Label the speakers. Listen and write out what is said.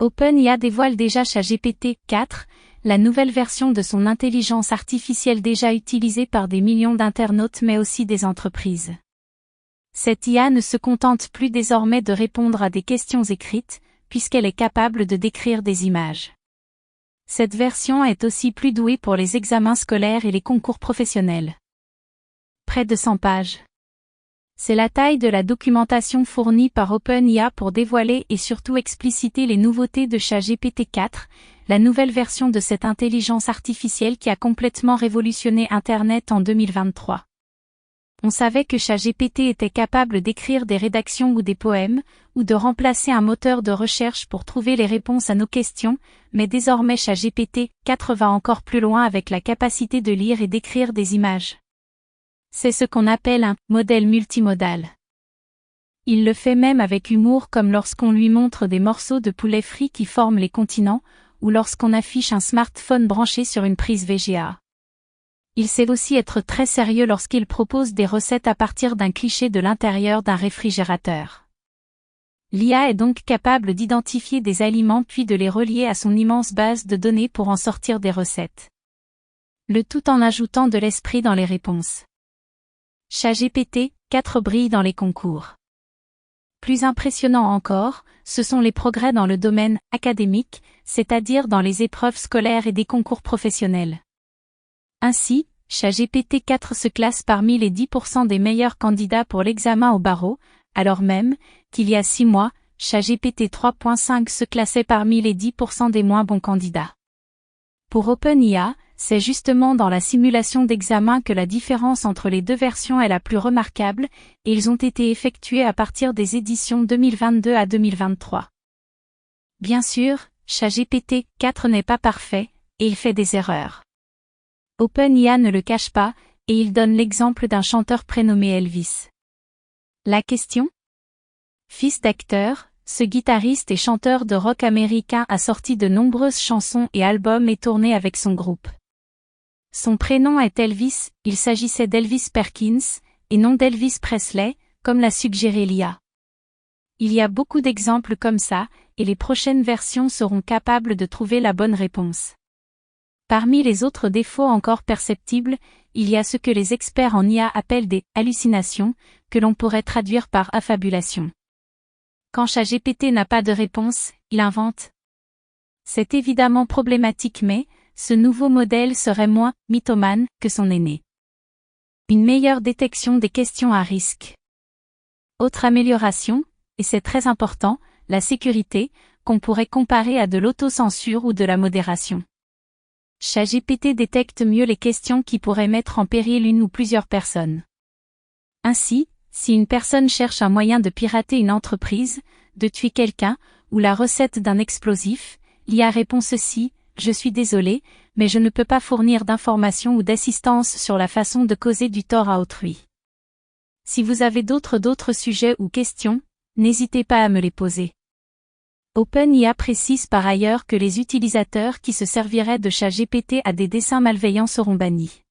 Speaker 1: OpenIA dévoile déjà ChatGPT 4, la nouvelle version de son intelligence artificielle déjà utilisée par des millions d'internautes mais aussi des entreprises. Cette IA ne se contente plus désormais de répondre à des questions écrites, puisqu'elle est capable de décrire des images. Cette version est aussi plus douée pour les examens scolaires et les concours professionnels. Près de 100 pages. C'est la taille de la documentation fournie par OpenIA pour dévoiler et surtout expliciter les nouveautés de ChatGPT 4, la nouvelle version de cette intelligence artificielle qui a complètement révolutionné Internet en 2023. On savait que ChatGPT était capable d'écrire des rédactions ou des poèmes, ou de remplacer un moteur de recherche pour trouver les réponses à nos questions, mais désormais ChatGPT 4 va encore plus loin avec la capacité de lire et d'écrire des images. C'est ce qu'on appelle un modèle multimodal. Il le fait même avec humour comme lorsqu'on lui montre des morceaux de poulet frit qui forment les continents, ou lorsqu'on affiche un smartphone branché sur une prise VGA. Il sait aussi être très sérieux lorsqu'il propose des recettes à partir d'un cliché de l'intérieur d'un réfrigérateur. L'IA est donc capable d'identifier des aliments puis de les relier à son immense base de données pour en sortir des recettes. Le tout en ajoutant de l'esprit dans les réponses. ChatGPT 4 brille dans les concours. Plus impressionnant encore, ce sont les progrès dans le domaine académique, c'est-à-dire dans les épreuves scolaires et des concours professionnels. Ainsi, ChatGPT 4 se classe parmi les 10% des meilleurs candidats pour l'examen au barreau, alors même qu'il y a 6 mois, ChatGPT 3.5 se classait parmi les 10% des moins bons candidats. Pour OpenIA, c'est justement dans la simulation d'examen que la différence entre les deux versions est la plus remarquable, et ils ont été effectués à partir des éditions 2022 à 2023. Bien sûr, ChatGPT 4 n'est pas parfait, et il fait des erreurs. OpenIA ne le cache pas, et il donne l'exemple d'un chanteur prénommé Elvis. La question ? Fils d'acteur, ce guitariste et chanteur de rock américain a sorti de nombreuses chansons et albums et tourné avec son groupe. Son prénom est Elvis, il s'agissait d'Elvis Perkins, et non d'Elvis Presley, comme l'a suggéré l'IA. Il y a beaucoup d'exemples comme ça, et les prochaines versions seront capables de trouver la bonne réponse. Parmi les autres défauts encore perceptibles, il y a ce que les experts en IA appellent des « hallucinations », que l'on pourrait traduire par « affabulation ». Quand ChatGPT n'a pas de réponse, il invente. C'est évidemment problématique mais, ce nouveau modèle serait moins « mythomane » que son aîné. Une meilleure détection des questions à risque. Autre amélioration, et c'est très important, la sécurité, qu'on pourrait comparer à de l'autocensure ou de la modération. ChatGPT détecte mieux les questions qui pourraient mettre en péril une ou plusieurs personnes. Ainsi, si une personne cherche un moyen de pirater une entreprise, de tuer quelqu'un, ou la recette d'un explosif, l'IA répond ceci: je suis désolé, mais je ne peux pas fournir d'informations ou d'assistance sur la façon de causer du tort à autrui. Si vous avez d'autres sujets ou questions, n'hésitez pas à me les poser. OpenIA précise par ailleurs que les utilisateurs qui se serviraient de ChatGPT à des desseins malveillants seront bannis.